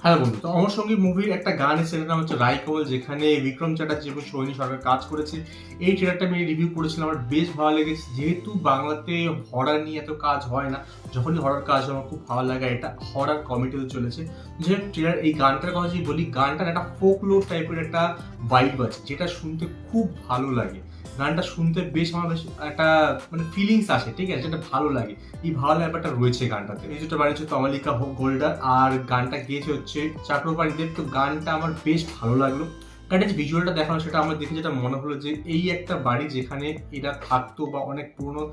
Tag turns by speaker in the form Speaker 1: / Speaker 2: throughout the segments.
Speaker 1: হ্যাঁ বন্ধু, তো অমর সঙ্গী মুভির একটা গান এসেছে, সেটার নাম হচ্ছে রাই কমল, যেখানে বিক্রম চ্যাটার্জি এবং সোহিনী সরকার কাজ করেছে। এই ট্রেলারটা আমি রিভিউ করেছিলাম, আমার বেশ ভালো লেগেছে। যেহেতু বাংলাতে হরর নিয়ে এত কাজ হয় না, যখনই হরর কাজ হয় আমার খুব ভালো লাগে। এটা হরর কমেডিতে চলেছে। যে ট্রেলার, এই গানটার কথা যদি বলি, গানটার একটা ফোকলোর টাইপের একটা ভাইব আছে, যেটা শুনতে খুব ভালো লাগে। গানটা শুনতে বেশ আমার বেশ একটা মানে ফিলিংস আসে, ঠিক আছে, যেটা ভালো লাগে। এই ভালো ব্যাপারটা রয়েছে গানটাতে। মিউজিকটা বানিয়েছে তমালিকা গোল্ডার, আর গানটা গেয়েছে হচ্ছে চাক্রপাণি দেব। তো গানটা আমার বেশ ভালো লাগলো। গানটা যে ভিজুয়ালটা দেখানো, সেটা আমার দেখে যেটা মনে হলো যে এই একটা বাড়ি যেখানে এরা থাকতো, বা অনেক পুরনো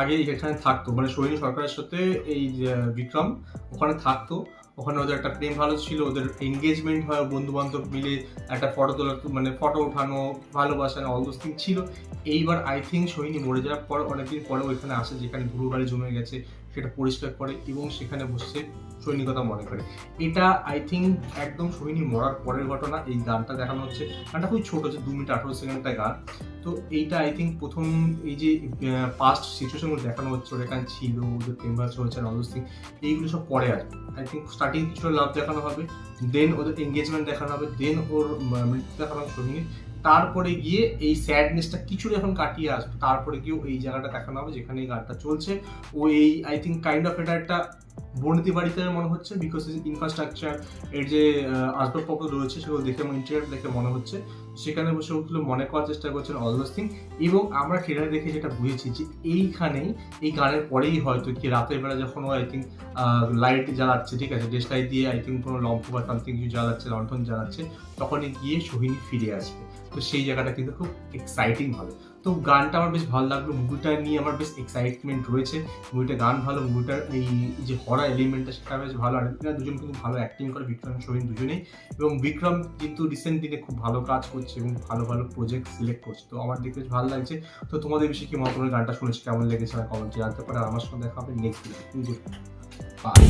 Speaker 1: আগে এখানে থাকতো, মানে সোহিনী সরকারের সাথে এই যে বিক্রম ওখানে থাকতো। ওখানে ওদের একটা প্রেম ভালো ছিল, ওদের এঙ্গেজমেন্ট হয়, বন্ধু বান্ধব মিলে একটা ফটো তোলা, মানে ফটো ওঠানো, ভালোবাসানো, অল দোজ থিং ছিল। এইবার আই থিঙ্ক সোহিনী মরে যাওয়ার পর অনেকদিন পরে ওইখানে আসে, যেখানে গুরু বাড়ি জমে গেছে, সেটা পরিষ্কার করে এবং সেখানে বসে সোহিনীর কথা মনে করে। এটা আই থিঙ্ক একদম সোহিনী মরার পরের ঘটনা। এই গানটা দেখানো হচ্ছে, গানটা খুবই ছোট, হচ্ছে 2 মিনিট 18 সেকেন্ড একটা গান। তো এইটা আই থিঙ্ক প্রথম এই যে পাস্ট সিচুয়েশনগুলো দেখানো হচ্ছে, ওর এখানে ছিল, ওদের প্রেম ভালোবাসা হয়েছে, অল দোজ থিং, এইগুলো সব পরে আসবে। আই থিঙ্ক স্টার্টিং কিছুটা লাভ দেখানো হবে, দেন ওদের এঙ্গেজমেন্ট দেখানো হবে, দেন ওর মৃত্যু দেখানো হবে সোহিনীর। তারপরে গিয়ে এই স্যাডনেসটা কিছু যখন কাটিয়ে আসবে, তারপরে গিয়ে এই জায়গাটা দেখানো হবে যেখানে এই গানটা চলছে। ও এই আই থিঙ্ক কাইন্ড অফ এটা একটা বর্ণিতি বাড়িতে মনে হচ্ছে, বিকজ ইনফ্রাস্ট্রাকচার, এর যে আসবাবপত্র রয়েছে সেগুলো দেখে, ইন্টেরিয়র দেখে মনে হচ্ছে সেখানে বসে ওগুলো মনে করার চেষ্টা করছেন অল দোজ থিং। এবং আমরা ট্রেলার দেখে যেটা বুঝেছি যে এইখানেই, এই গানের পরেই হয়তো কি রাতের বেলা যখন ও আই থিঙ্ক লাইট জ্বালাচ্ছে, ঠিক আছে, ডেস্ক লাইট দিয়ে আই থিঙ্ক কোনো লম্ফ বা সামথিং কিছু জ্বালাচ্ছে, লণ্ঠন জ্বালাচ্ছে, তখনই গিয়ে সোহিনী ফিরে আসবে। তো সেই জায়গাটা কিন্তু খুব এক্সাইটিং হবে। তো গানটা আমার বেশ ভালো লাগলো, মুভিটা নিয়ে আমার বেশ এক্সাইটমেন্ট রয়েছে। মুভিটা গান ভালো, মুভিটার এই যে হরা এলিমেন্টটা সেটা বেশ ভালো। আর এরা দুজন কিন্তু ভালো অ্যাক্টিং করে, বিক্রম এবং সোহিনী দুজনেই। এবং বিক্রম কিন্তু রিসেন্ট দিনে খুব ভালো কাজ করছে এবং ভালো ভালো প্রজেক্ট সিলেক্ট করছে। তো আমার দেখতে বেশ ভালো লাগছে। তো তোমাদের বেশি কি মত, গানটা শুনেছি কেমন লেগেছে, আমার কমেন্টে জানতে পারে। আর আমার সঙ্গে দেখা হবে নেক্সট ভিডিও। বাই।